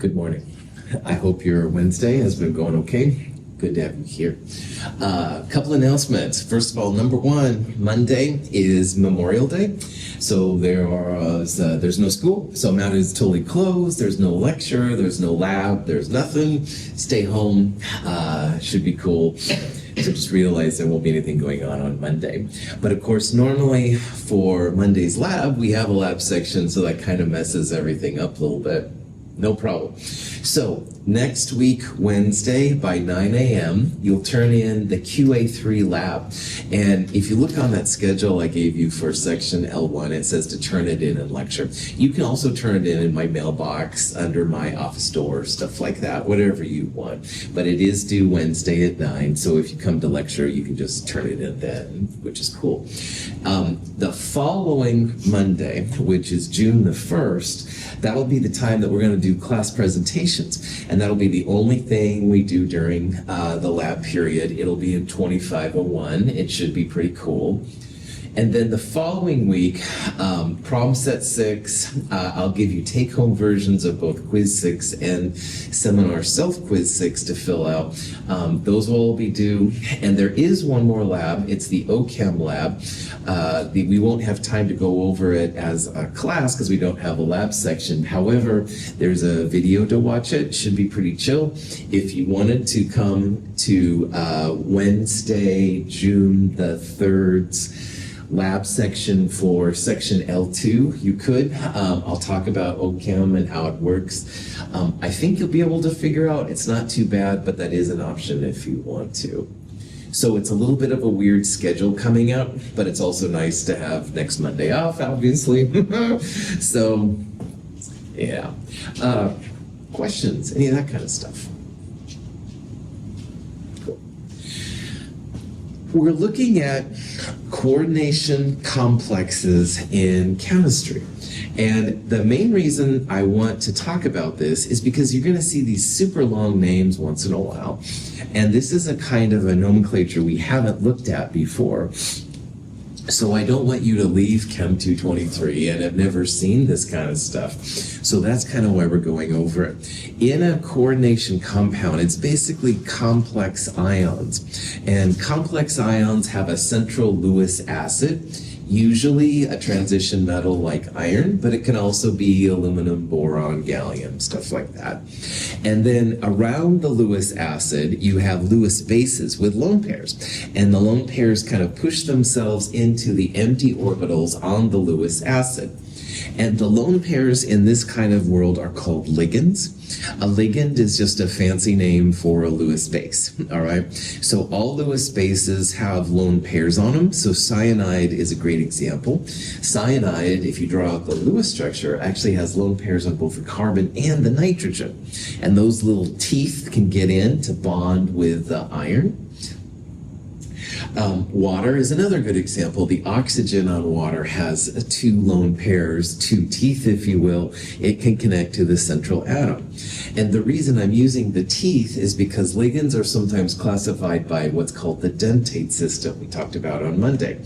Good morning. I hope your Wednesday has been going okay. Good to have you here. A couple announcements. First of all, number one, Monday is Memorial Day. So there's no school. So Mount is totally closed. There's no lecture. There's no lab. There's nothing. Stay home. Should be cool. So just realize there won't be anything going on Monday. But of course, normally for Monday's lab, we have a lab section, so that kind of messes everything up a little bit. No problem. So next week, Wednesday by 9 a.m., you'll turn in the QA3 lab. And if you look on that schedule I gave you for section L1, it says to turn it in lecture. You can also turn it in my mailbox, under my office door, stuff like that, whatever you want. But it is due Wednesday at 9, so if you come to lecture, you can just turn it in then, which is cool. The following Monday, which is June the 1st, that'll be the time that we're going to do class presentations. And that'll be the only thing we do during the lab period. It'll be in 2501. It should be pretty cool. And then the following week, Problem Set 6, I'll give you take-home versions of both Quiz 6 and Seminar Self-Quiz 6 to fill out. Those will all be due. And there is one more lab. It's the OChem lab. We won't have time to go over it as a class because we don't have a lab section. However, there's a video to watch it. Should be pretty chill. If you wanted to come to Wednesday, June the 3rd's lab section for section L2, you could. I'll talk about OChem and how it works. I think you'll be able to figure out. It's not too bad, but that is an option if you want to. So it's a little bit of a weird schedule coming up, but it's also nice to have next Monday off, obviously. So, yeah. Questions, any of that kind of stuff? Cool. We're looking at coordination complexes in chemistry. And the main reason I want to talk about this is because you're going to see these super long names once in a while. And this is a kind of a nomenclature we haven't looked at before. So I don't want you to leave Chem 223 and have never seen this kind of stuff. So that's kind of why we're going over it. In a coordination compound, it's basically complex ions. And complex ions have a central Lewis acid, usually a transition metal like iron, but it can also be aluminum, boron, gallium, stuff like that. And then around the Lewis acid, you have Lewis bases with lone pairs. And the lone pairs kind of push themselves into the empty orbitals on the Lewis acid. And the lone pairs in this kind of world are called ligands. A ligand is just a fancy name for a Lewis base, all right? So all Lewis bases have lone pairs on them, so cyanide is a great example. Cyanide, if you draw out the Lewis structure, actually has lone pairs on both the carbon and the nitrogen. And those little teeth can get in to bond with the iron. Water is another good example. The oxygen on water has two lone pairs, two teeth, if you will. It can connect to the central atom. And the reason I'm using the teeth is because ligands are sometimes classified by what's called the dentate system we talked about on Monday.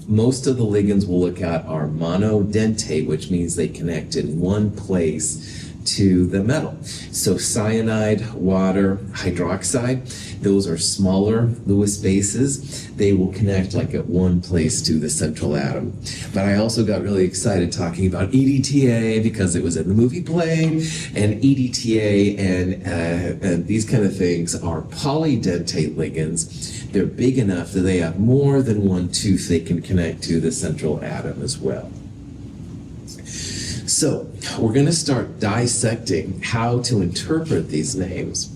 Most of the ligands we'll look at are monodentate, which means they connect in one place to the metal. So cyanide, water, hydroxide, those are smaller Lewis bases. They will connect like at one place to the central atom. But I also got really excited talking about EDTA because it was in the movie Blade, and EDTA and these kind of things are polydentate ligands. They're big enough that they have more than one tooth they can connect to the central atom as well. So we're going to start dissecting how to interpret these names.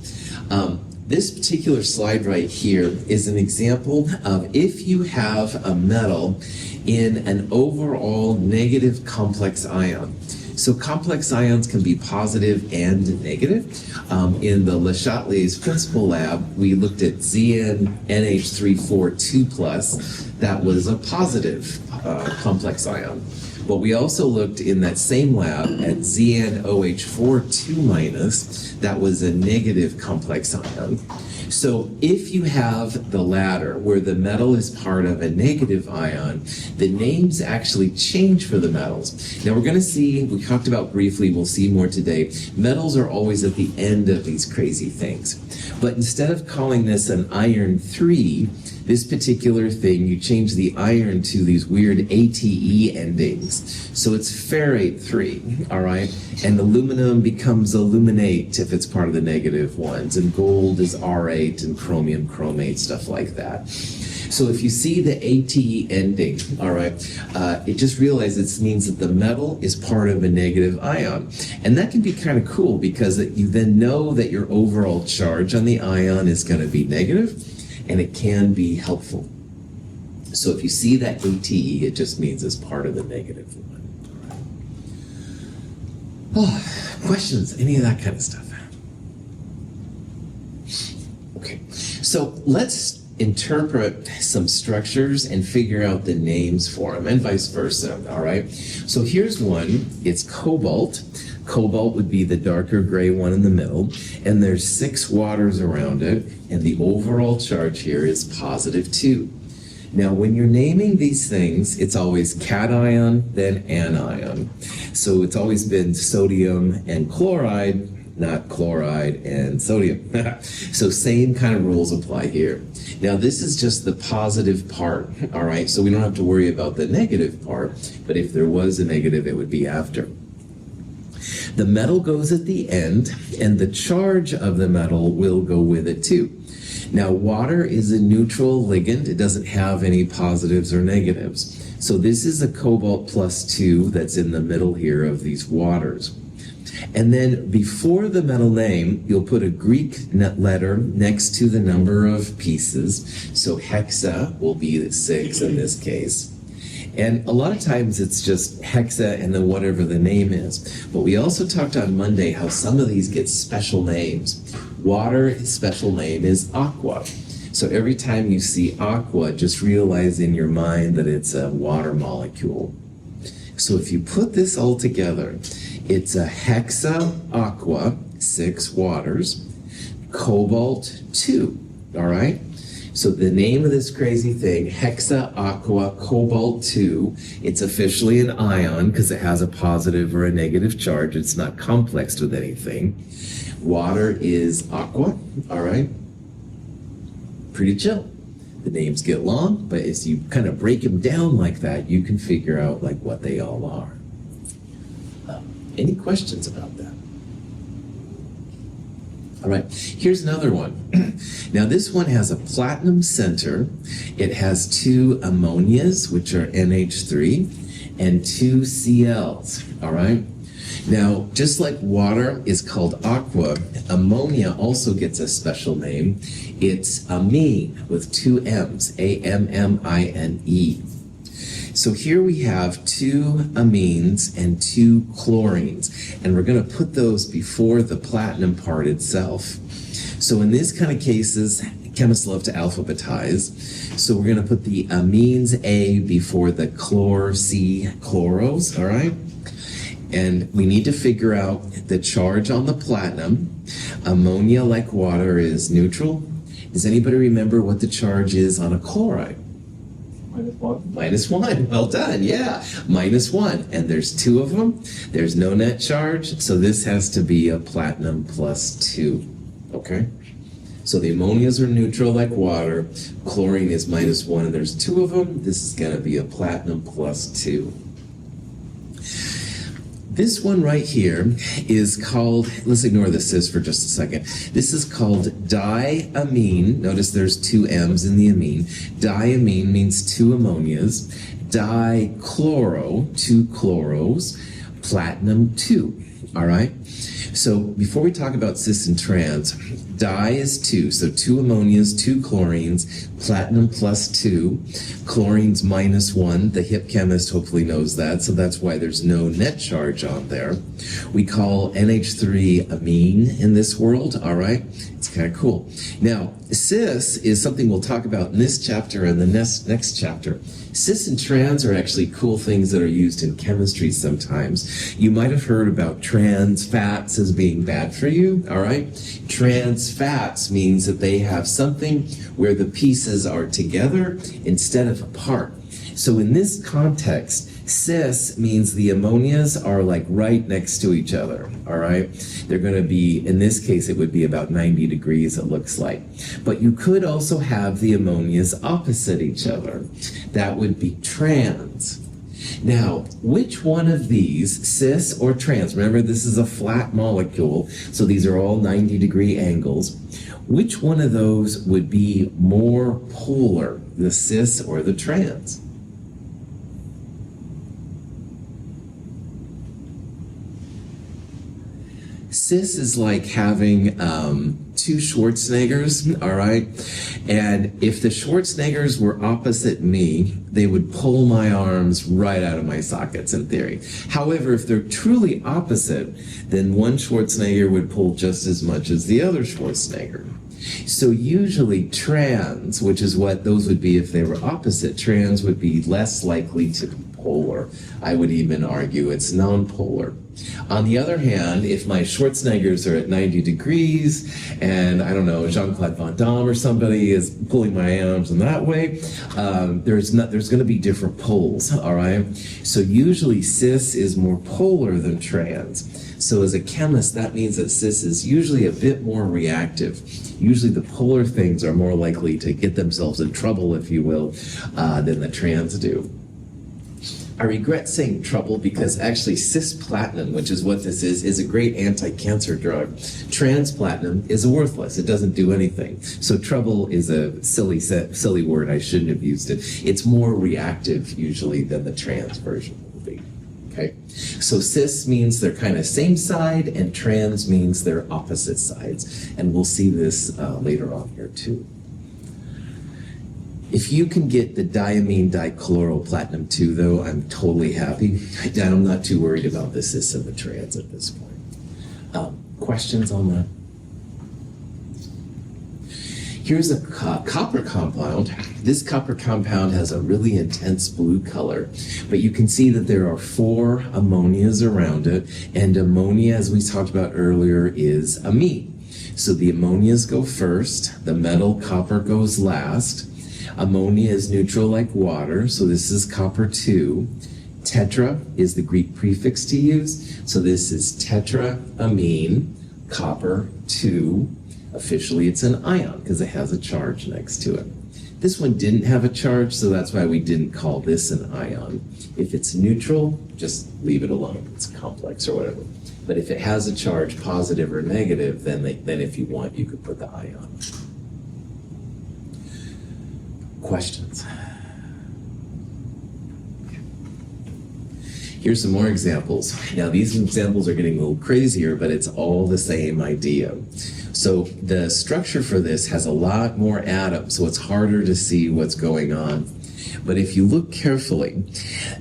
This particular slide right here is an example of if you have a metal in an overall negative complex ion. So complex ions can be positive and negative. In the Le Chatelier's principal lab, we looked at ZnNH342+. That was a positive complex ion. But we also looked in that same lab at ZnOH4 2-. That was a negative complex ion. So if you have the latter, where the metal is part of a negative ion, the names actually change for the metals. Now we're going to see, we talked about briefly, we'll see more today, metals are always at the end of these crazy things. But instead of calling this an iron 3, this particular thing, you change the iron to these weird ATE endings. So it's ferrate 3, all right? And aluminum becomes aluminate if it's part of the negative ones. And gold is R8 and chromium chromate, stuff like that. So if you see the ATE ending, all right, it just realize it means that the metal is part of a negative ion. And that can be kind of cool because you then know that your overall charge on the ion is going to be negative, and it can be helpful. So if you see that ATE, it just means it's part of the negative one. Oh, questions, any of that kind of stuff? Okay, so let's interpret some structures and figure out the names for them, and vice versa, all right? So here's one, it's cobalt. Cobalt would be the darker gray one in the middle, and there's 6 waters around it, and the overall charge here is +2. Now, when you're naming these things, it's always cation, then anion. So it's always been sodium and chloride, not chloride and sodium. So same kind of rules apply here. Now, this is just the positive part, all right? So we don't have to worry about the negative part, but if there was a negative, it would be after. The metal goes at the end, and the charge of the metal will go with it too. Now, water is a neutral ligand. It doesn't have any positives or negatives. So this is a cobalt +2 that's in the middle here of these waters. And then before the metal name, you'll put a Greek letter next to the number of pieces. So hexa will be the 6 in this case. And a lot of times it's just hexa and then whatever the name is. But we also talked on Monday how some of these get special names. Water, special name is aqua. So every time you see aqua, just realize in your mind that it's a water molecule. So if you put this all together, it's a hexa aqua, 6 waters, cobalt 2, all right? So the name of this crazy thing, hexa aqua cobalt 2, it's officially an ion because it has a positive or a negative charge. It's not complexed with anything. Water is aqua, all right? Pretty chill. The names get long, but as you kind of break them down like that, you can figure out like what they all are. Any questions about that? All right, here's another one. Now this one has a platinum center. It has 2 ammonias, which are NH3, and 2 Cls, all right? Now, just like water is called aqua, ammonia also gets a special name. It's amine with 2 M's, A-M-M-I-N-E. So here we have 2 amines and 2 chlorines, and we're going to put those before the platinum part itself. So in these kind of cases, chemists love to alphabetize. So we're going to put the amines A before the chlor C chloros, all right? And we need to figure out the charge on the platinum. Ammonia, like water, is neutral. Does anybody remember what the charge is on a chloride? -1. -1. Well done. Yeah. -1. And there's 2 of them. There's no net charge. So this has to be a platinum +2. Okay? So the ammonias are neutral like water. Chlorine is -1, and there's 2 of them. This is going to be a platinum +2. This one right here is called, let's ignore the cis for just a second. This is called diamine. Notice there's 2 M's in the amine. Diamine means 2 ammonias. Dichloro, 2 chloros. Platinum 2, all right? So before we talk about cis and trans, di is 2, so 2 ammonias, 2 chlorines, platinum +2, chlorines -1. The hip chemist hopefully knows that, so that's why there's no net charge on there. We call NH3 amine in this world, all right? It's kind of cool. Now, cis is something we'll talk about in this chapter and the next chapter. Cis and trans are actually cool things that are used in chemistry sometimes. You might have heard about trans trans fats as being bad for you, all right? Trans fats means that they have something where the pieces are together instead of apart. So in this context, cis means the ammonias are like right next to each other, all right? They're going to be, in this case, it would be about 90 degrees, it looks like. But you could also have the ammonias opposite each other. That would be trans. Now, which one of these, cis or trans, remember this is a flat molecule, so these are all 90-degree angles. Which one of those would be more polar, the cis or the trans? Cis is like having two Schwarzeneggers, all right? And if the Schwarzeneggers were opposite me, they would pull my arms right out of my sockets in theory. However, if they're truly opposite, then one Schwarzenegger would pull just as much as the other Schwarzenegger. So usually trans, which is what those would be if they were opposite, trans would be less likely to be polar. I would even argue it's non-polar. On the other hand, if my Schwarzeneggers are at 90 degrees and, I don't know, Jean-Claude Van Damme or somebody is pulling my arms in that way, there's going to be different poles, all right? So usually cis is more polar than trans. So as a chemist, that means that cis is usually a bit more reactive. Usually the polar things are more likely to get themselves in trouble, if you will, than the trans do. I regret saying trouble because actually cisplatin, which is what this is a great anti-cancer drug. Transplatinum is worthless. It doesn't do anything. So trouble is a silly word. I shouldn't have used it. It's more reactive usually than the trans version will be. Okay? So cis means they're kind of same side and trans means they're opposite sides. And we'll see this later on here too. If you can get the diamine dichloroplatinum too, though, I'm totally happy. I'm not too worried about the cis and the trans at this point. Questions on that? Here's a copper compound. This copper compound has a really intense blue color, but you can see that there are 4 ammonias around it, and ammonia, as we talked about earlier, is amine. So the ammonias go first, the metal copper goes last. Ammonia is neutral like water, so this is copper 2. Tetra is the Greek prefix to use, so this is tetraamine, copper 2. Officially, it's an ion because it has a charge next to it. This one didn't have a charge, so that's why we didn't call this an ion. If it's neutral, just leave it alone. It's complex or whatever. But if it has a charge, positive or negative, then if you want, you could put the ion. Questions? Here's some more examples. Now these examples are getting a little crazier, but it's all the same idea. So the structure for this has a lot more atoms, so it's harder to see what's going on. But if you look carefully,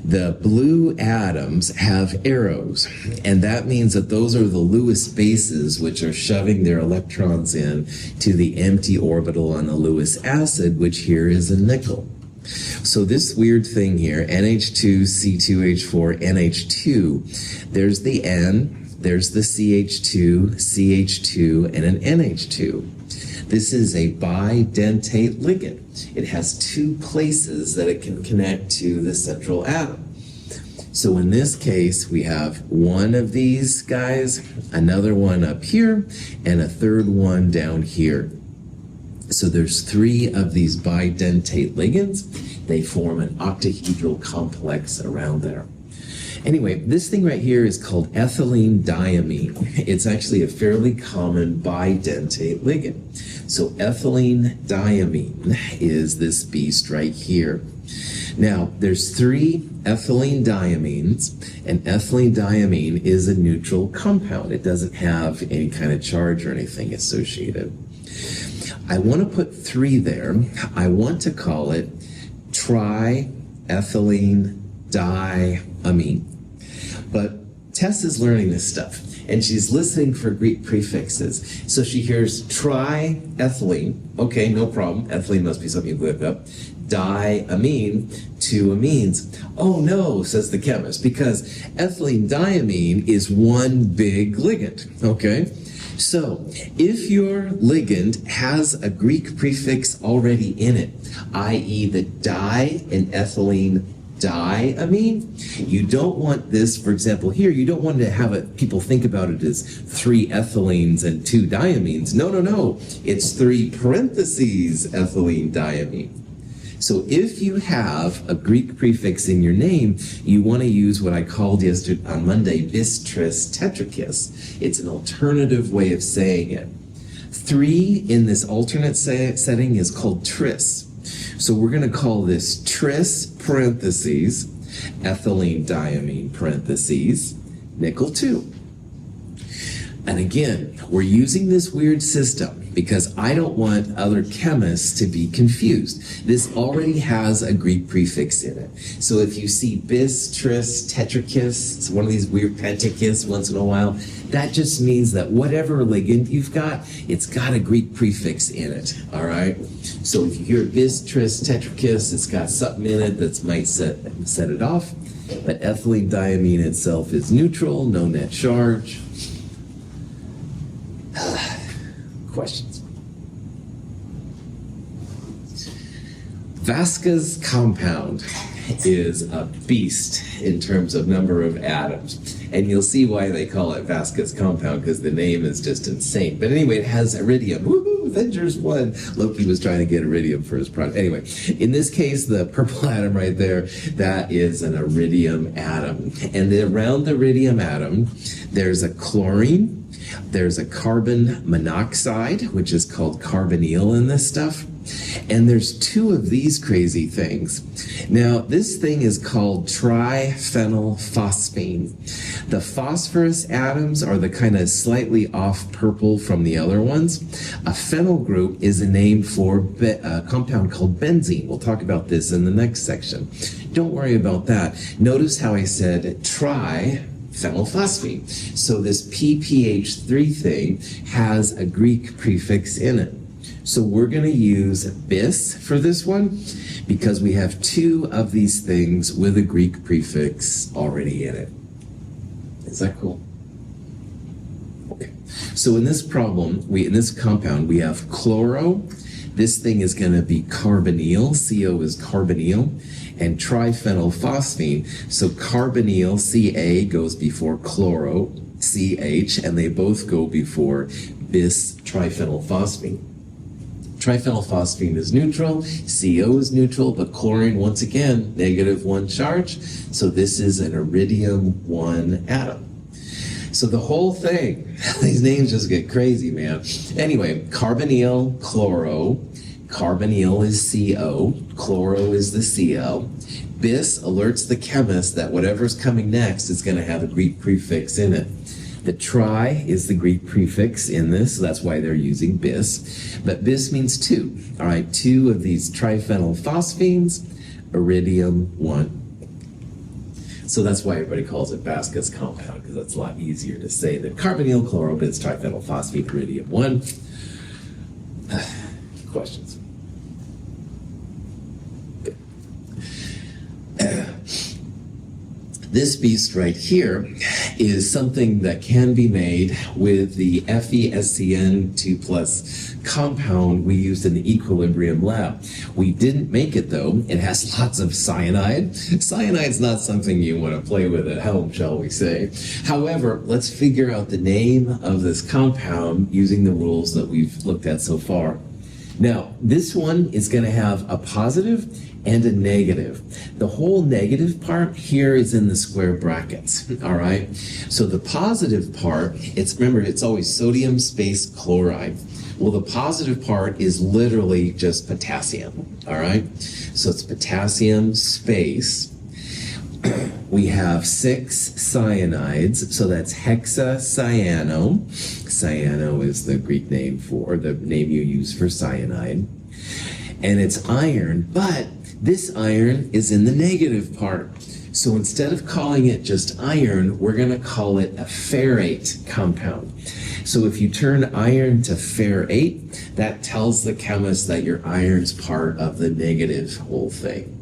the blue atoms have arrows, and that means that those are the Lewis bases, which are shoving their electrons in to the empty orbital on the Lewis acid, which here is a nickel. So this weird thing here, NH2, C2H4, NH2, there's the N, there's the CH2, CH2, and an NH2. This is a bidentate ligand. It has 2 places that it can connect to the central atom. So in this case, we have one of these guys, another one up here, and a third one down here. So there's 3 of these bidentate ligands. They form an octahedral complex around there. Anyway, this thing right here is called ethylene diamine. It's actually a fairly common bidentate ligand. So ethylene diamine is this beast right here. Now, there's 3 ethylene diamines, and ethylene diamine is a neutral compound. It doesn't have any kind of charge or anything associated. I want to put 3 there. I want to call it triethylene diamine. But Tess is learning this stuff, and she's listening for Greek prefixes. So she hears triethylene. Okay, no problem. Ethylene must be something you look up. Diamine, two amines. Oh no, says the chemist, because ethylene diamine is one big ligand. Okay? So, if your ligand has a Greek prefix already in it, i.e. the di in ethylene diamine, you don't want this, for example, here, you don't want to have it, people think about it as 3 ethylenes and 2 diamines. No. It's 3 parentheses ethylene diamine. So if you have a Greek prefix in your name, you want to use what I called yesterday on Monday, bis tris tetrachus. It's an alternative way of saying it. 3 in this alternate setting is called tris. So we're going to call this tris parentheses, ethylene diamine parentheses, nickel 2. And again, we're using this weird system because I don't want other chemists to be confused. This already has a Greek prefix in it. So if you see bis, tris, tetrachus, it's one of these weird pentachus once in a while, that just means that whatever ligand you've got, it's got a Greek prefix in it, all right? So if you hear bis, tris, tetrachus, it's got something in it that might set it off. But ethylene diamine itself is neutral, no net charge. Questions? Vasca's compound is a beast in terms of number of atoms. And you'll see why they call it Vasca's compound, because the name is just insane. But anyway, it has iridium. Woohoo! Avengers won. Loki was trying to get iridium for his product. Anyway, in this case, the purple atom right there, that is an iridium atom. And around the iridium atom, there's a chlorine. There's a carbon monoxide, which is called carbonyl in this stuff. And there's 2 of these crazy things. Now, this thing is called triphenylphosphine. The phosphorus atoms are the kind of slightly off purple from the other ones. A phenyl group is a name for a compound called benzene. We'll talk about this in the next section. Don't worry about that. Notice how I said triphenylphosphine. So this PPH3 thing has a Greek prefix in it. So we're going to use bis for this one because we have 2 of these things with a Greek prefix already in it. Is that cool? Okay. So in this problem, in this compound, we have chloro. This thing is going to be carbonyl. CO is carbonyl. And triphenylphosphine. So carbonyl, Ca, goes before chloro, CH, and they both go before bis triphenylphosphine. Triphenylphosphine is neutral, CO is neutral, but chlorine, once again, -1 charge. So this is an iridium 1 atom. So the whole thing, these names just get crazy, man. Anyway, carbonyl, chloro, carbonyl is CO, chloro is the CO. Bis alerts the chemist that whatever's coming next is going to have a Greek prefix in it. The tri is the Greek prefix in this, so that's why they're using bis. But bis means 2. All right, 2 of these triphenylphosphines, iridium 1. So that's why everybody calls it Vasca's compound, because it's a lot easier to say than carbonyl, chloro, bis, triphenylphosphine, iridium 1. Questions? This beast right here is something that can be made with the FeSCN2+ compound we used in the equilibrium lab. We didn't make it though. It has lots of cyanide. Cyanide's not something you want to play with at home, shall we say. However, let's figure out the name of this compound using the rules that we've looked at so far. Now, this one is going to have a positive and a negative. The whole negative part here is in the square brackets, all right? So the positive part, remember, it's always sodium space chloride. Well, the positive part is literally just potassium, all right? So it's potassium space. We have 6 cyanides, so that's hexacyano. Cyano is the Greek name for, the name you use for cyanide. And it's iron, but this iron is in the negative part. So instead of calling it just iron, we're going to call it a ferrate compound. So if you turn iron to ferrate, that tells the chemist that your iron's part of the negative whole thing.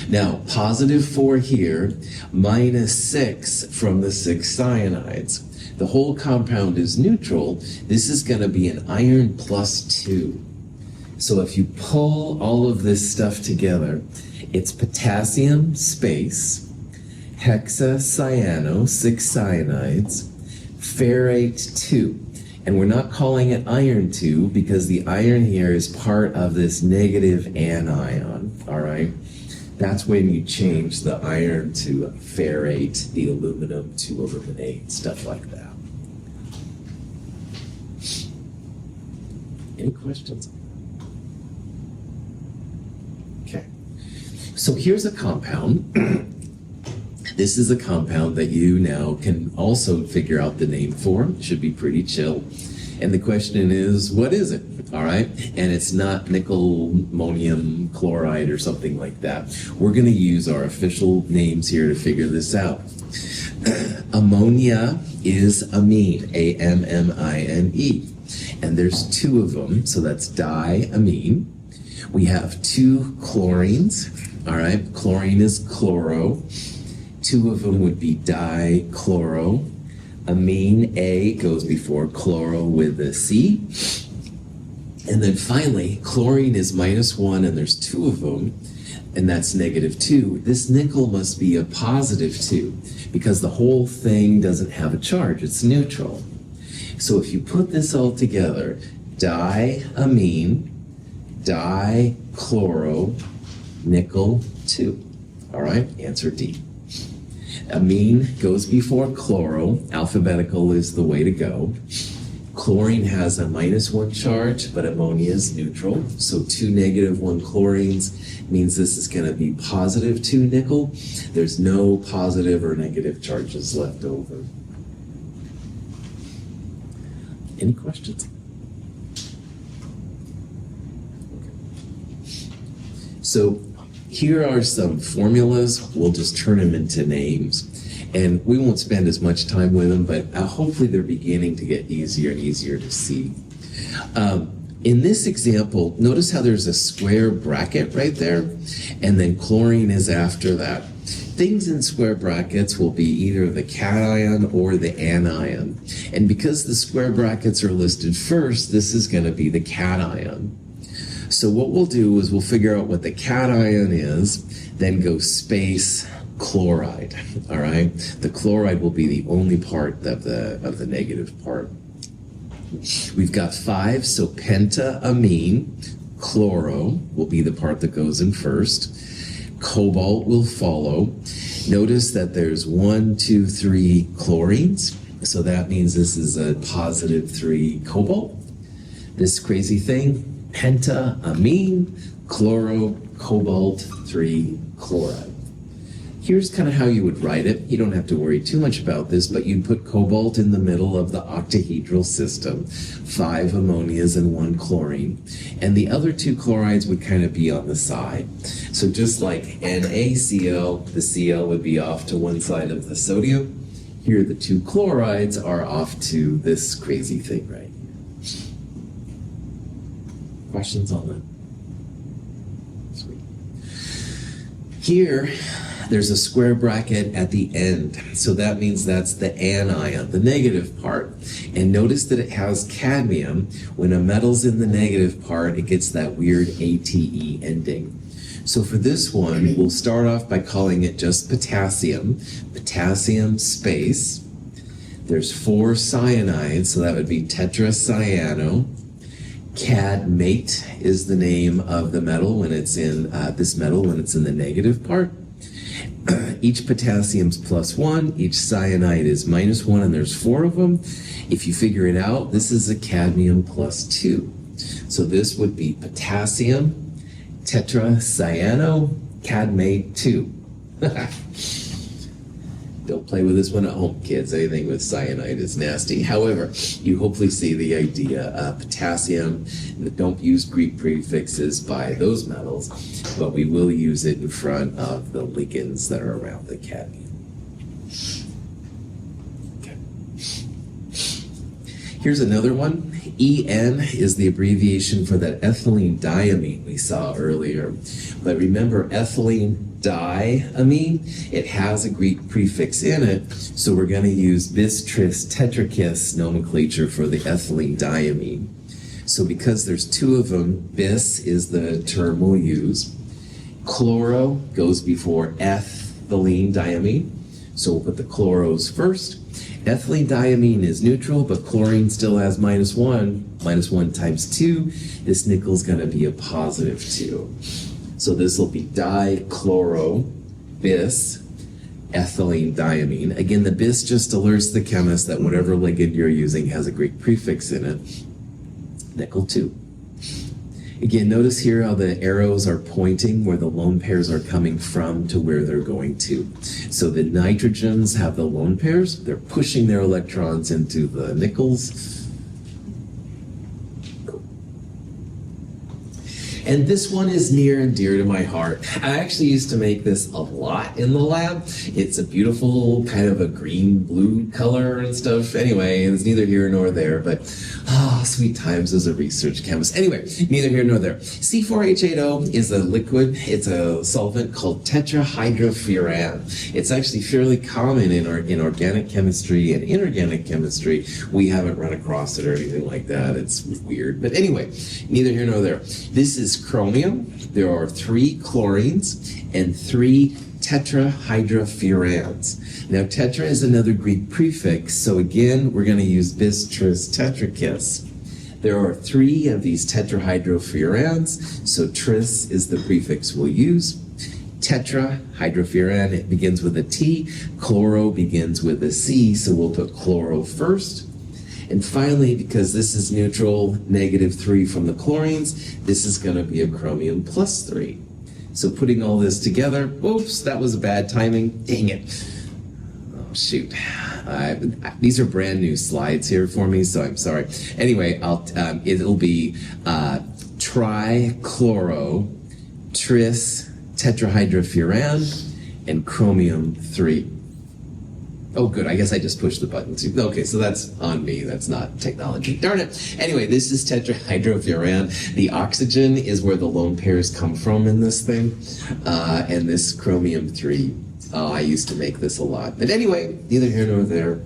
Now, positive 4 here, minus 6 from the 6 cyanides. The whole compound is neutral. This is going to be an iron plus 2. So if you pull all of this stuff together, it's potassium space, hexacyano, 6 cyanides, ferrate 2. And we're not calling it iron 2 because the iron here is part of this negative anion, all right? That's when you change the iron to ferrate, the aluminum to aluminate, stuff like that. Any questions? Okay. So here's a compound. This is a compound that you now can also figure out the name for. It should be pretty chill. And the question is, what is it? All right. And it's not nickel ammonium chloride or something like that. We're going to use our official names here to figure this out. Ammonia is amine, A-M-M-I-N-E. And there's 2 of them, so that's diamine. We have 2 chlorines. All right. Chlorine is chloro. 2 of them would be dichloro. Amine A goes before chloro with a C. And then finally, chlorine is minus 1, and there's 2 of them, and that's negative 2. This nickel must be a positive 2 because the whole thing doesn't have a charge. It's neutral. So if you put this all together, diamine, dichloro, nickel 2. All right, answer D. Amine goes before chloro. Alphabetical is the way to go. Chlorine has a minus 1 charge, but ammonia is neutral. So 2 negative 1 chlorines means this is going to be positive 2 nickel. There's no positive or negative charges left over. Any questions? So here are some formulas. We'll just turn them into names. And we won't spend as much time with them, but hopefully they're beginning to get easier and easier to see. In this example, notice how there's a square bracket right there, and then chlorine is after that. Things in square brackets will be either the cation or the anion. And because the square brackets are listed first, this is going to be the cation. So what we'll do is we'll figure out what the cation is, then go space chloride. All right, the chloride will be the only part of the negative part. We've got 5, so pentamine, chloro will be the part that goes in first. Cobalt will follow. Notice that there's 1, 2, 3 chlorines, so that means this is a positive 3 cobalt. This crazy thing, pentamine, chloro, cobalt, 3 chloride. Here's kind of how you would write it. You don't have to worry too much about this, but you'd put cobalt in the middle of the octahedral system, 5 ammonias and 1 chlorine. And the other 2 chlorides would kind of be on the side. So just like NaCl, the Cl would be off to one side of the sodium. Here the 2 chlorides are off to this crazy thing right here. Questions on that? Sweet. Here, there's a square bracket at the end. So that means that's the anion, the negative part. And notice that it has cadmium. When a metal's in the negative part, it gets that weird ATE ending. So for this one, we'll start off by calling it just potassium. Potassium space. There's 4 cyanides, so that would be tetracyano. Cadmate is the name of the metal when it's in when it's in the negative part. Each potassium's plus 1, each cyanide is minus 1, and there's 4 of them. If you figure it out, this is a cadmium plus 2. So this would be potassium, tetracyano, cadmate 2. Don't play with this one at home, kids. Anything with cyanide is nasty. However, you hopefully see the idea. Potassium, don't use Greek prefixes by those metals, but we will use it in front of the ligands that are around the cadmium. Okay. Here's another one. EN is the abbreviation for that ethylene diamine we saw earlier. But remember, ethylene diamine, it has a Greek prefix in it, so we're going to use bis, tris, tetrakis nomenclature for the ethylene diamine. So because there's two of them, bis is the term we'll use. Chloro goes before ethylene diamine, so we'll put the chloros first. Ethylene diamine is neutral, but chlorine still has -1. -1 times 2, this nickel's going to be a +2. So this will be dichloro bis ethylene diamine. Again, the bis just alerts the chemist that whatever ligand you're using has a Greek prefix in it. Nickel 2. Again, notice here how the arrows are pointing where the lone pairs are coming from to where they're going to. So the nitrogens have the lone pairs. They're pushing their electrons into the nickels. And this one is near and dear to my heart. I actually used to make this a lot in the lab. It's a beautiful kind of a green-blue color and stuff. Anyway, it's neither here nor there, but sweet times as a research chemist. Anyway, neither here nor there. C4H8O is a liquid. It's a solvent called tetrahydrofuran. It's actually fairly common in organic chemistry and inorganic chemistry. We haven't run across it or anything like that. It's weird. But anyway, neither here nor there. This is chromium. There are 3 chlorines and 3 tetrahydrofurans. Now, tetra is another Greek prefix, so again, we're going to use bis, tris, tetrakis. There are 3 of these tetrahydrofurans, so tris is the prefix we'll use. Tetrahydrofuran, it begins with a T. Chloro begins with a C, so we'll put chloro first. And finally, because this is neutral, -3 from the chlorines, this is going to be a chromium +3. So putting all this together, oops, that was bad timing. Dang it. Oh, shoot. These are brand new slides here for me, so I'm sorry. Anyway, it'll be trichloro, tris, tetrahydrofuran, and chromium 3. Oh, good. I guess I just pushed the button too. Okay, so that's on me. That's not technology. Darn it. Anyway, this is tetrahydrofuran. The oxygen is where the lone pairs come from in this thing. And this chromium 3. I used to make this a lot. But anyway, neither here nor there.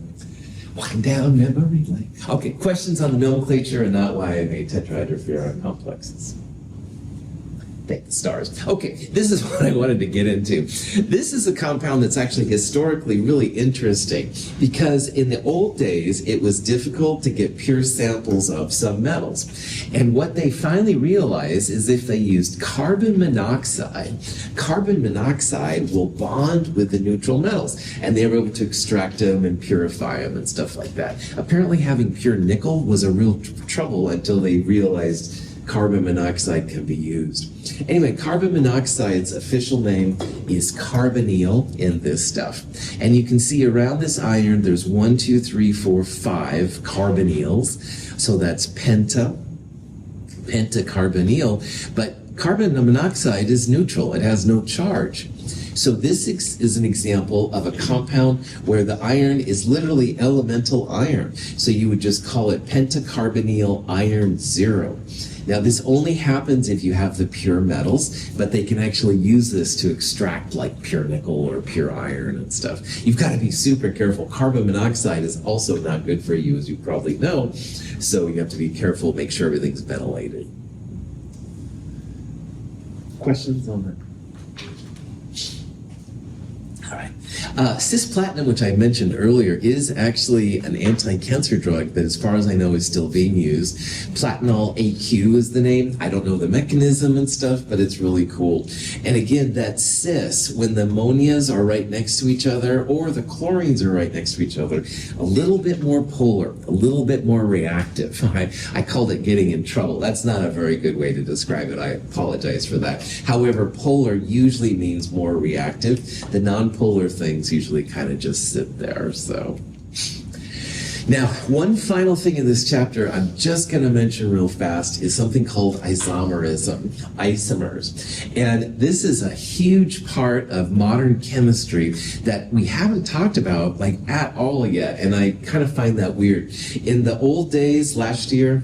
Wind down memory lane. Okay, questions on the nomenclature and not why I made tetrahydrofuran complexes. Thank the stars. Okay, this is what I wanted to get into. This is a compound that's actually historically really interesting because in the old days, it was difficult to get pure samples of some metals. And what they finally realized is if they used carbon monoxide will bond with the neutral metals. And they were able to extract them and purify them and stuff like that. Apparently having pure nickel was a real trouble until they realized carbon monoxide can be used. Anyway, carbon monoxide's official name is carbonyl in this stuff. And you can see around this iron, there's 1, 2, 3, 4, 5 carbonyls. So that's pentacarbonyl. But carbon monoxide is neutral. It has no charge. So this is an example of a compound where the iron is literally elemental iron. So you would just call it pentacarbonyl iron 0. Now, this only happens if you have the pure metals, but they can actually use this to extract like pure nickel or pure iron and stuff. You've got to be super careful. Carbon monoxide is also not good for you, as you probably know. So you have to be careful, make sure everything's ventilated. Questions on that? All right. Cisplatin, which I mentioned earlier, is actually an anti-cancer drug that, as far as I know, is still being used. Platinol AQ is the name. I don't know the mechanism and stuff, but it's really cool. And again, that cis, when the ammonias are right next to each other or the chlorines are right next to each other, a little bit more polar, a little bit more reactive. I called it getting in trouble. That's not a very good way to describe it. I apologize for that. However, polar usually means more reactive. The non-polar things electrons usually kind of just sit there, so. Now, one final thing in this chapter I'm just going to mention real fast is something called isomerism, isomers. And this is a huge part of modern chemistry that we haven't talked about like at all yet, and I kind of find that weird. In the old days, last year,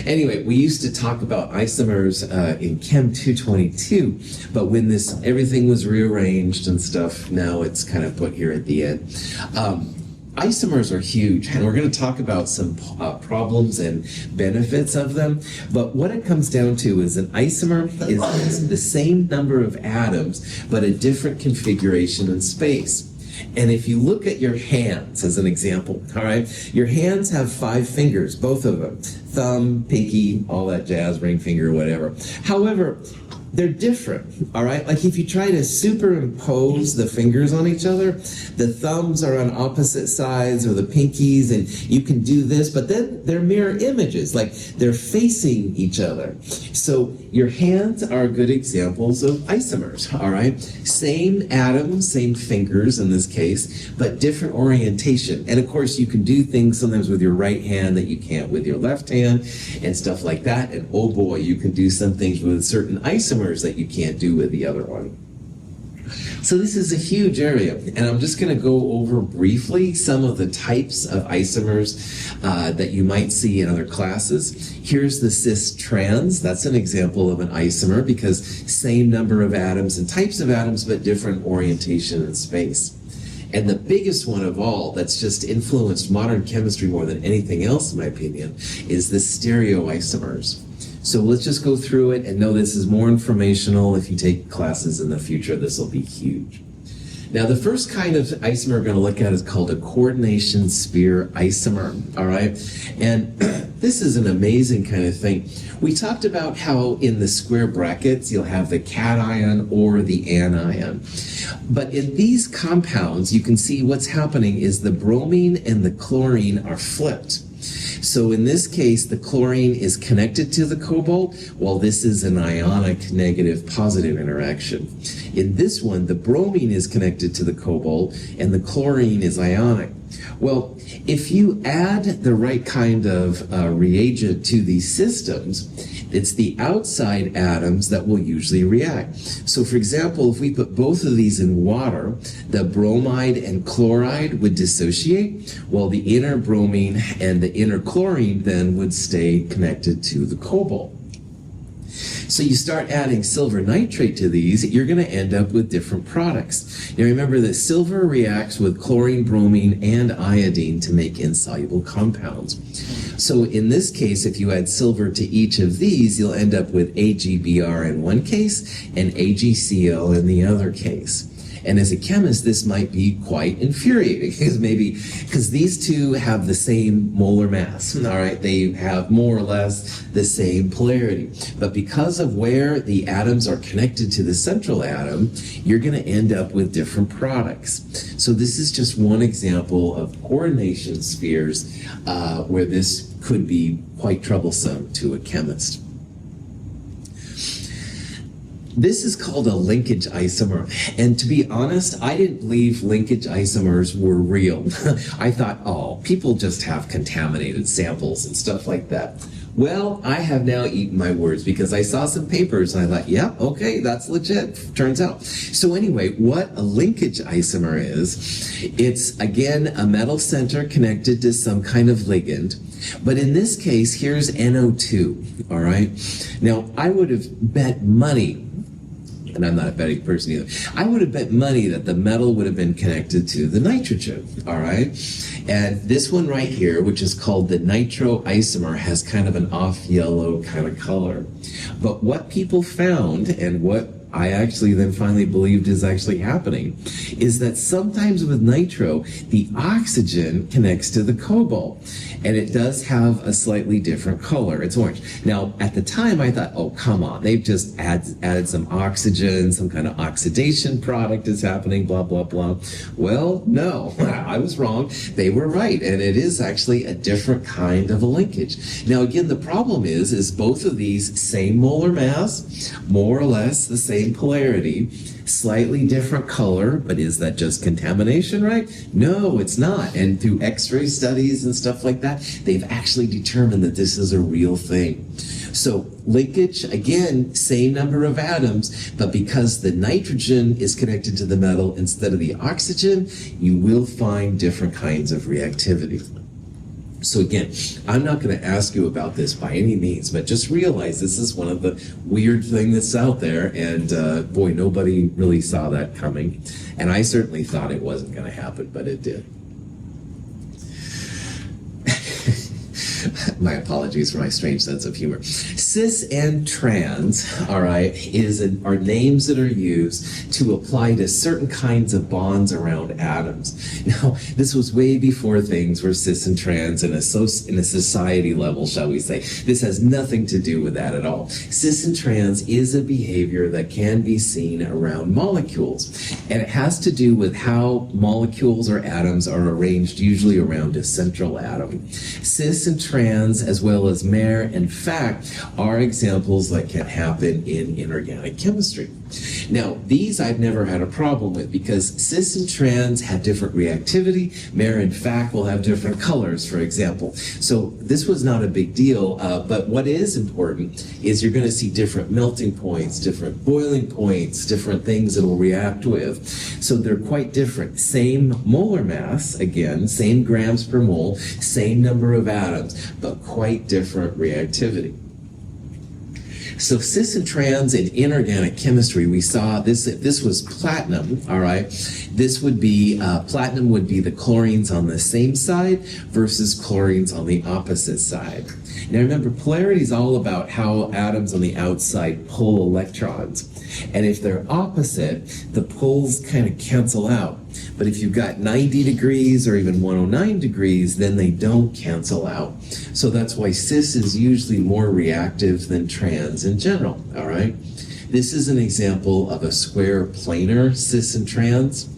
anyway, we used to talk about isomers in Chem 222, but when everything was rearranged and stuff, now it's kind of put here at the end. Isomers are huge, and we're going to talk about some problems and benefits of them. But what it comes down to is an isomer is the same number of atoms, but a different configuration in space. And if you look at your hands as an example, all right, your hands have 5 fingers, both of them, thumb, pinky, all that jazz, ring finger, whatever. However, they're different, all right? Like if you try to superimpose the fingers on each other, the thumbs are on opposite sides or the pinkies, and you can do this, but then they're mirror images, like they're facing each other. So your hands are good examples of isomers, all right? Same atoms, same fingers in this case, but different orientation. And of course, you can do things sometimes with your right hand that you can't with your left hand and stuff like that. And oh boy, you can do some things with certain isomers that you can't do with the other one. So this is a huge area, and I'm just going to go over briefly some of the types of isomers that you might see in other classes. Here's the cis-trans. That's an example of an isomer because same number of atoms and types of atoms, but different orientation in space. And the biggest one of all that's just influenced modern chemistry more than anything else, in my opinion, is the stereoisomers. So let's just go through it and know this is more informational. If you take classes in the future, this will be huge. Now, the first kind of isomer we're going to look at is called a coordination sphere isomer, all right? And this is an amazing kind of thing. We talked about how in the square brackets, you'll have the cation or the anion. But in these compounds, you can see what's happening is the bromine and the chlorine are flipped. So in this case, the chlorine is connected to the cobalt, while this is an ionic negative positive interaction. In this one, the bromine is connected to the cobalt, and the chlorine is ionic. Well, if you add the right kind of reagent to these systems, it's the outside atoms that will usually react. So for example, if we put both of these in water, the bromide and chloride would dissociate, while the inner bromine and the inner chlorine then would stay connected to the cobalt. So you start adding silver nitrate to these, you're going to end up with different products. Now remember that silver reacts with chlorine, bromine, and iodine to make insoluble compounds. So in this case, if you add silver to each of these, you'll end up with AgBr in one case and AgCl in the other case. And as a chemist, this might be quite infuriating because these two have the same molar mass, all right? They have more or less the same polarity. But because of where the atoms are connected to the central atom, you're going to end up with different products. So this is just one example of coordination spheres where this could be quite troublesome to a chemist. This is called a linkage isomer. And to be honest, I didn't believe linkage isomers were real. I thought, oh, people just have contaminated samples and stuff like that. Well, I have now eaten my words because I saw some papers and I thought, yeah, okay, that's legit, turns out. So anyway, what a linkage isomer is, it's again a metal center connected to some kind of ligand. But in this case, here's NO2, all right? Now, I would have bet money, and I'm not a betting person either, I would have bet money that the metal would have been connected to the nitrogen, all right? And this one right here, which is called the nitro isomer, has kind of an off yellow kind of color. But what people found, and what I actually then finally believed is actually happening, is that sometimes with nitro, the oxygen connects to the cobalt, and it does have a slightly different color. It's orange. Now, at the time, I thought, oh, come on, they've just added some oxygen, some kind of oxidation product is happening, blah, blah, blah. Well, no, I was wrong. They were right, and it is actually a different kind of a linkage. Now, again, the problem is both of these same molar mass, more or less the same same polarity, slightly different color, but is that just contamination, right? No, it's not. And through X-ray studies and stuff like that, they've actually determined that this is a real thing. So linkage, again, same number of atoms, but because the nitrogen is connected to the metal instead of the oxygen, you will find different kinds of reactivity. So again, I'm not going to ask you about this by any means, but just realize this is one of the weird things that's out there, and boy, nobody really saw that coming. And I certainly thought it wasn't going to happen, but it did. My apologies for my strange sense of humor. Cis and trans, all right, are names that are used to apply to certain kinds of bonds around atoms. Now, this was way before things were cis and trans in a society level, shall we say. This has nothing to do with that at all. Cis and trans is a behavior that can be seen around molecules, and it has to do with how molecules or atoms are arranged, usually around a central atom. Cis and trans, as well as mer and fac, are examples that can happen in inorganic chemistry. Now, these I've never had a problem with because cis and trans have different reactivity. Mer and fac will have different colors, for example. So this was not a big deal, but what is important is you're going to see different melting points, different boiling points, different things it'll react with. So they're quite different. Same molar mass, again, same grams per mole, same number of atoms, but quite different reactivity. So cis and trans in inorganic chemistry, we saw this was platinum, all right? This would be, platinum would be the chlorines on the same side versus chlorines on the opposite side. Now remember, polarity is all about how atoms on the outside pull electrons. And if they're opposite, the pulls kind of cancel out. But if you've got 90 degrees or even 109 degrees, then they don't cancel out. So that's why cis is usually more reactive than trans in general, all right? This is an example of a square planar cis and trans.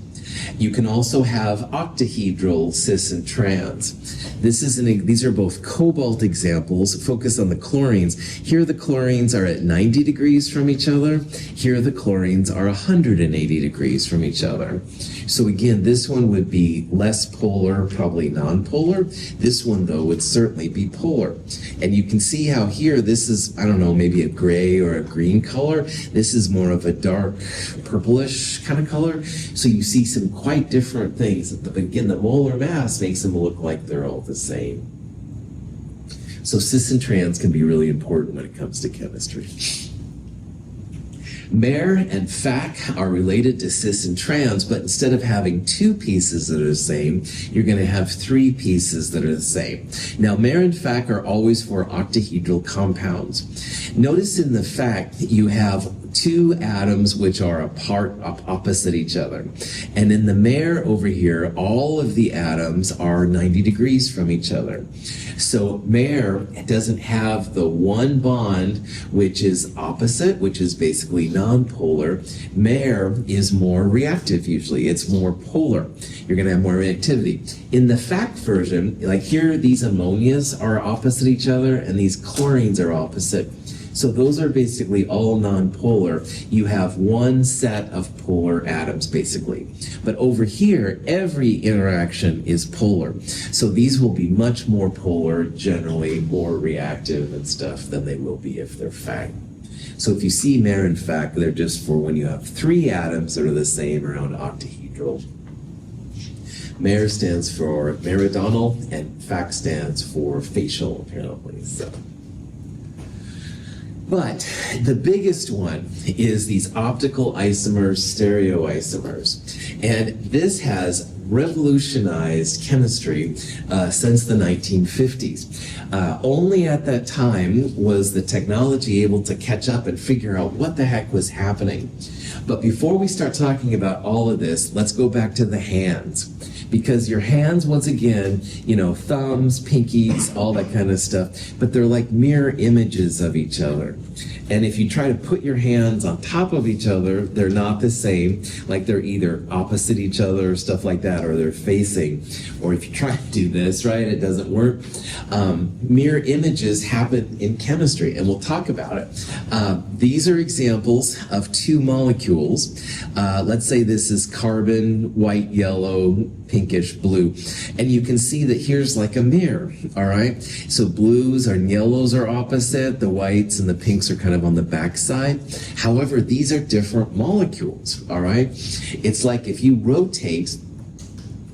You can also have octahedral cis and trans. These are both cobalt examples. Focus on the chlorines. Here the chlorines are at 90 degrees from each other. Here the chlorines are 180 degrees from each other. So again, this one would be less polar, probably non-polar. This one, though, would certainly be polar. And you can see how here this is, I don't know, maybe a gray or a green color. This is more of a dark purplish kind of color. So you see some quite different things. But again, the molar mass makes them look like they're all the same. So cis and trans can be really important when it comes to chemistry. Mer and fac are related to cis and trans, but instead of having two pieces that are the same, you're going to have three pieces that are the same. Now, mer and fac are always for octahedral compounds. Notice in the fac that you have two atoms which are opposite each other. And in the mer over here, all of the atoms are 90 degrees from each other. So mer doesn't have the one bond which is opposite, which is basically nonpolar. Mer is more reactive usually. It's more polar. You're going to have more reactivity. In the fac version, like here, these ammonias are opposite each other and these chlorines are opposite. So those are basically all nonpolar. You have one set of polar atoms, basically. But over here, every interaction is polar. So these will be much more polar, generally more reactive and stuff than they will be if they're fac. So if you see mer and fac, they're just for when you have three atoms that are the same around octahedral. Mer stands for meridional, and fac stands for facial, apparently. So. But the biggest one is these optical isomers, stereoisomers. And this has revolutionized chemistry since the 1950s. Only at that time was the technology able to catch up and figure out what the heck was happening. But before we start talking about all of this, let's go back to the hands. because your hands, once again, you know, thumbs, pinkies, all that kind of stuff, but they're like mirror images of each other. And if you try to put your hands on top of each other, they're not the same. Like they're either opposite each other or stuff like that, or they're facing. Or if you try to do this, right, it doesn't work. Mirror images happen in chemistry, and we'll talk about it. These are examples of two molecules. Let's say this is carbon, white, yellow, pinkish blue, and you can see that here's like a mirror. All right, so blues and yellows are opposite, the whites and the pinks are kind of on the back side. However, these are different molecules. All right, it's like if you rotate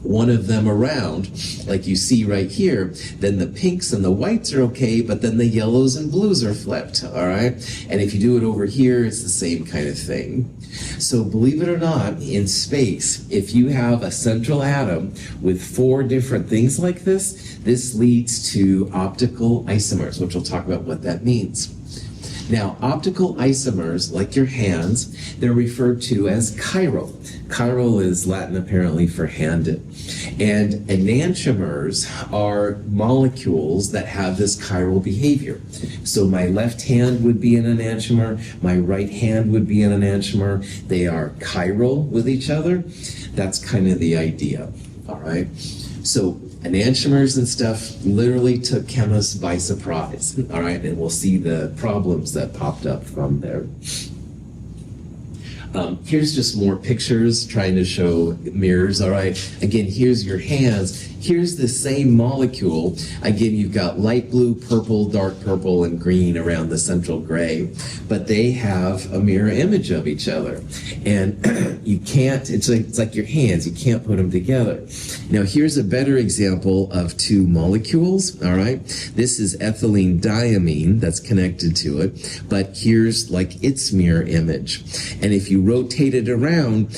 one of them around, like you see right here, then the pinks and the whites are okay, but then the yellows and blues are flipped, all right? And if you do it over here, it's the same kind of thing. So believe it or not, in space, if you have a central atom with 4 different things like this leads to optical isomers, which we'll talk about what that means. Now, optical isomers, like your hands, they're referred to as chiral. Chiral is Latin apparently for handed. And enantiomers are molecules that have this chiral behavior. So my left hand would be an enantiomer, my right hand would be an enantiomer. They are chiral with each other. That's kind of the idea, all right? So enantiomers and stuff literally took chemists by surprise, all right? And we'll see the problems that popped up from there. Here's just more pictures trying to show mirrors, all right? Again, here's your hands. Here's the same molecule. Again, you've got light blue, purple, dark purple, and green around the central gray, but they have a mirror image of each other. And you can't, it's like your hands, you can't put them together. Now, here's a better example of 2 molecules, all right? This is ethylene diamine that's connected to it, but here's like its mirror image. And if you rotate it around,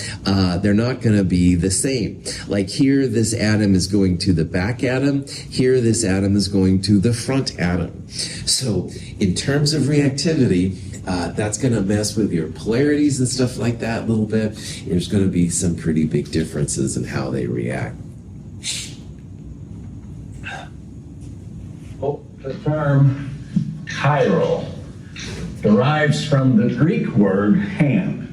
they're not going to be the same. Like here, this atom is going to the back atom. Here, this atom is going to the front atom. So in terms of reactivity, that's going to mess with your polarities and stuff like that a little bit. There's going to be some pretty big differences in how they react. Well, the term chiral derives from the Greek word hand.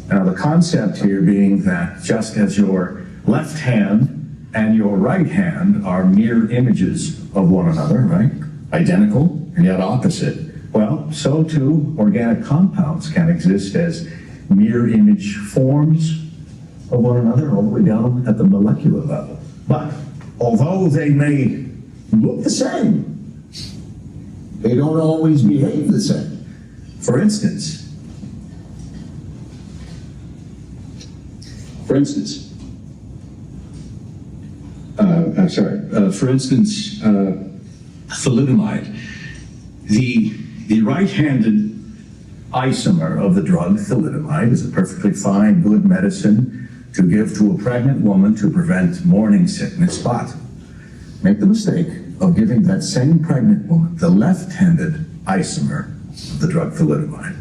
Now, the concept here being that just as your left hand and your right hand are mirror images of one another, right? Identical and yet opposite. Well, so too, organic compounds can exist as mirror image forms of one another all the way down at the molecular level. But although they may look the same, they don't always behave the same. For instance, thalidomide. The right-handed isomer of the drug thalidomide is a perfectly fine, good medicine to give to a pregnant woman to prevent morning sickness, but make the mistake of giving that same pregnant woman the left-handed isomer of the drug thalidomide,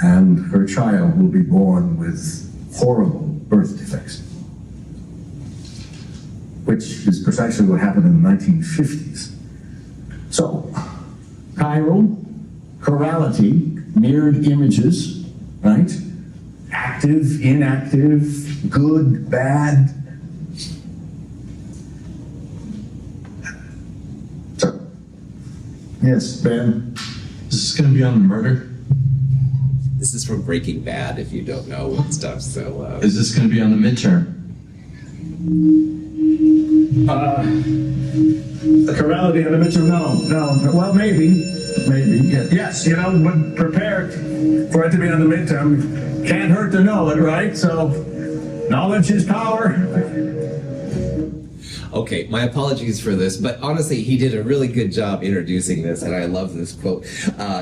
and her child will be born with horrible birth defects, which is precisely what happened in the 1950s. So, chiral, chirality, mirrored images, right? Active, inactive, good, bad. So, yes, Ben? Is this going to be on the murder? This is from Breaking Bad, if you don't know and stuff, so... Is this going to be on the midterm? The chirality of the midterm, no. Well, maybe, yeah. Yes, but prepared for it to be on the midterm. Can't hurt to know it, right? So, knowledge is power. Okay, my apologies for this, but honestly, he did a really good job introducing this, and I love this quote.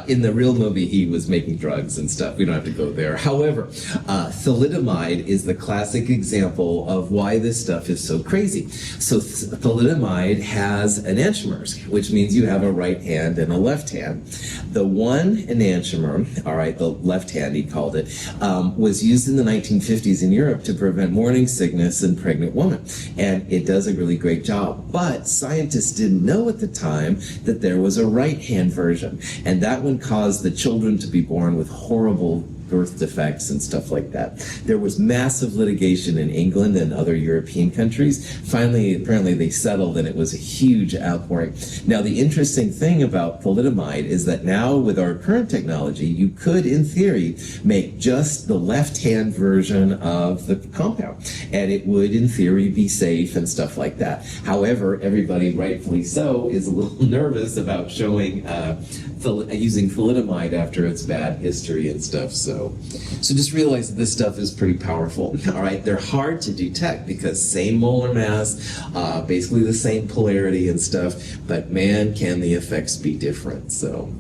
In the real movie, he was making drugs and stuff. We don't have to go there. However, thalidomide is the classic example of why this stuff is so crazy. So thalidomide has enantiomers, which means you have a right hand and a left hand. The one enantiomer, all right, the left hand, he called it, was used in the 1950s in Europe to prevent morning sickness in pregnant women. And it does a really great job. But scientists didn't know at the time that there was a right-hand version. And that one caused the children to be born with horrible birth defects and stuff like that. There was massive litigation in England and other European countries. Finally, apparently they settled and it was a huge outpouring. Now, the interesting thing about thalidomide is that now with our current technology, you could, in theory, make just the left-hand version of the compound. And it would, in theory, be safe and stuff like that. However, everybody, rightfully so, is a little nervous about showing using thalidomide after its bad history and stuff. So just realize that this stuff is pretty powerful. All right, they're hard to detect because same molar mass, basically the same polarity and stuff, but man, can the effects be different. So,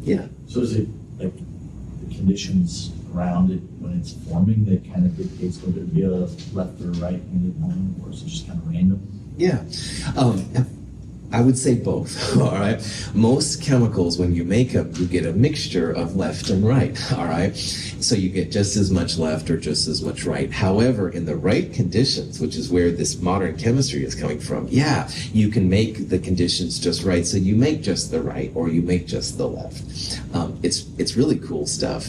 yeah. So is it like the conditions around it when it's forming that kind of dictates whether it be a left or right-handed one, or is it just kind of random? Yeah. I would say both, all right? Most chemicals, when you make them, you get a mixture of left and right, all right? So you get just as much left or just as much right. However, in the right conditions, which is where this modern chemistry is coming from, yeah, you can make the conditions just right. So you make just the right or you make just the left. It's really cool stuff.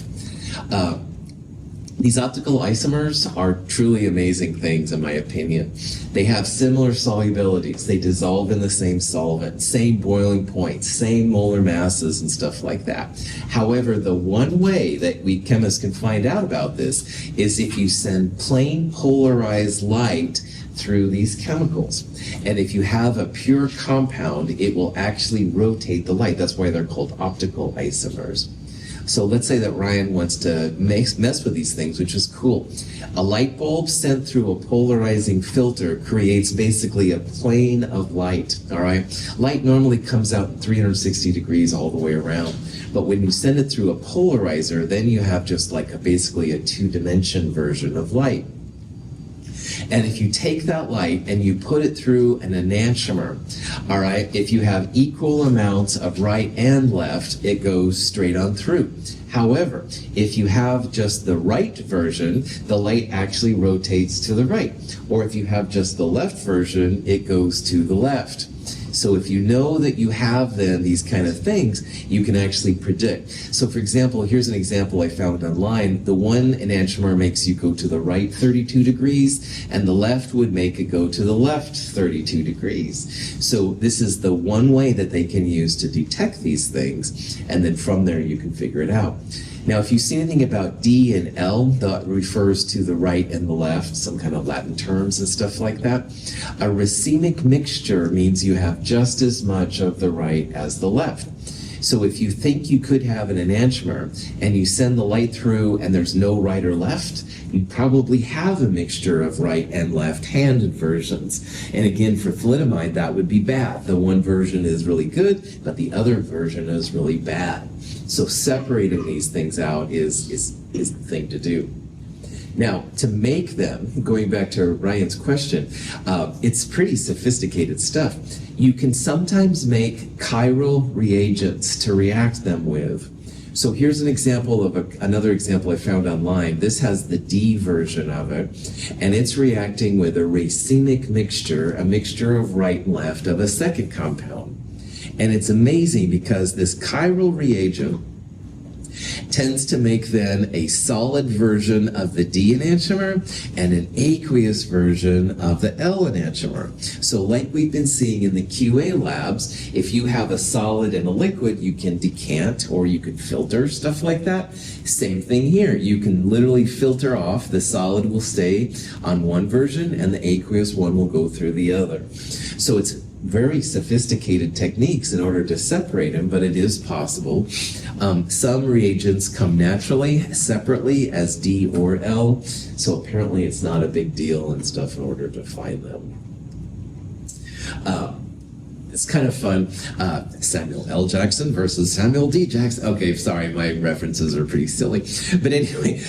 These optical isomers are truly amazing things, in my opinion. They have similar solubilities. They dissolve in the same solvent, same boiling point, same molar masses and stuff like that. However, the one way that we chemists can find out about this is if you send plain polarized light through these chemicals. And if you have a pure compound, it will actually rotate the light. That's why they're called optical isomers. So let's say that Ryan wants to mess with these things, which is cool. A light bulb sent through a polarizing filter creates basically a plane of light, all right? Light normally comes out 360 degrees all the way around. But when you send it through a polarizer, then you have just like basically a two-dimension version of light. And if you take that light and you put it through an enantiomer, all right, if you have equal amounts of right and left, it goes straight on through. However, if you have just the right version, the light actually rotates to the right. Or if you have just the left version, it goes to the left. So if you know that you have then these kind of things, you can actually predict. So for example, here's an example I found online. The one enantiomer makes you go to the right 32 degrees, and the left would make it go to the left 32 degrees. So this is the one way that they can use to detect these things, and then from there you can figure it out. Now, if you see anything about D and L, that refers to the right and the left, some kind of Latin terms and stuff like that. A racemic mixture means you have just as much of the right as the left. So if you think you could have an enantiomer and you send the light through and there's no right or left, you probably have a mixture of right and left-handed versions. And again, for thalidomide, that would be bad. The one version is really good, but the other version is really bad. So separating these things out is the thing to do. Now, to make them, going back to Ryan's question, it's pretty sophisticated stuff. You can sometimes make chiral reagents to react them with. So here's an example of another example I found online. This has the D version of it, and it's reacting with a racemic mixture, a mixture of right and left of a second compound. And it's amazing because this chiral reagent tends to make then a solid version of the D enantiomer and an aqueous version of the L enantiomer. So like we've been seeing in the QA labs, if you have a solid and a liquid, you can decant or you can filter, stuff like that. Same thing here. You can literally filter off. The solid will stay on one version and the aqueous one will go through the other. So it's very sophisticated techniques in order to separate them, but it is possible. Some reagents come naturally, separately as D or L, so apparently it's not a big deal and stuff in order to find them. it's kind of fun. Samuel L. Jackson versus Samuel D. Jackson. Okay, sorry, my references are pretty silly. But anyway,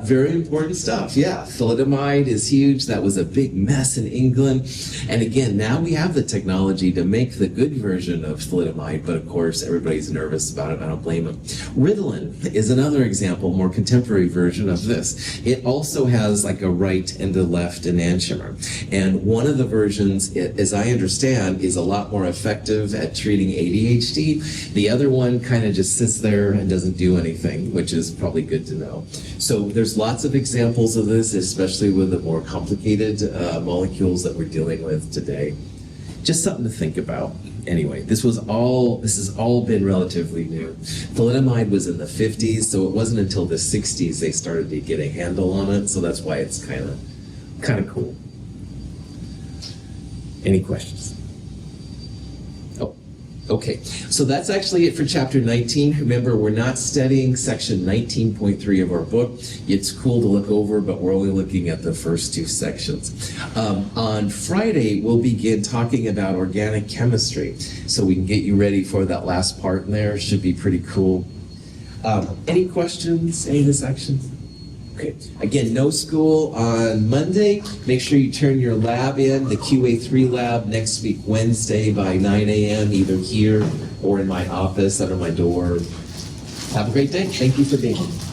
very important stuff. Yeah, thalidomide is huge. That was a big mess in England. And again, now we have the technology to make the good version of thalidomide, but of course, everybody's nervous about it. I don't blame them. Ritalin is another example, more contemporary version of this. It also has like a right and a left enantiomer. And one of the versions, as I understand, is a lot more effective at treating ADHD. The other one kind of just sits there and doesn't do anything, which is probably good to know. So there's lots of examples of this, especially with the more complicated molecules that we're dealing with today. Just something to think about. Anyway, this has all been relatively new. Thalidomide was in the 50s, so it wasn't until the 60s they started to get a handle on it, so that's why it's kind of cool. Any questions? Oh, okay. So that's actually it for chapter 19. Remember, we're not studying section 19.3 of our book. It's cool to look over, but we're only looking at the first two sections. On Friday, we'll begin talking about organic chemistry. So we can get you ready for that last part in there. Should be pretty cool. Any questions? Any of the sections? Okay. Again, no school on Monday. Make sure you turn your lab in, the QA3 lab, next week, Wednesday by 9 a.m., either here or in my office under my door. Have a great day. Thank you for being here.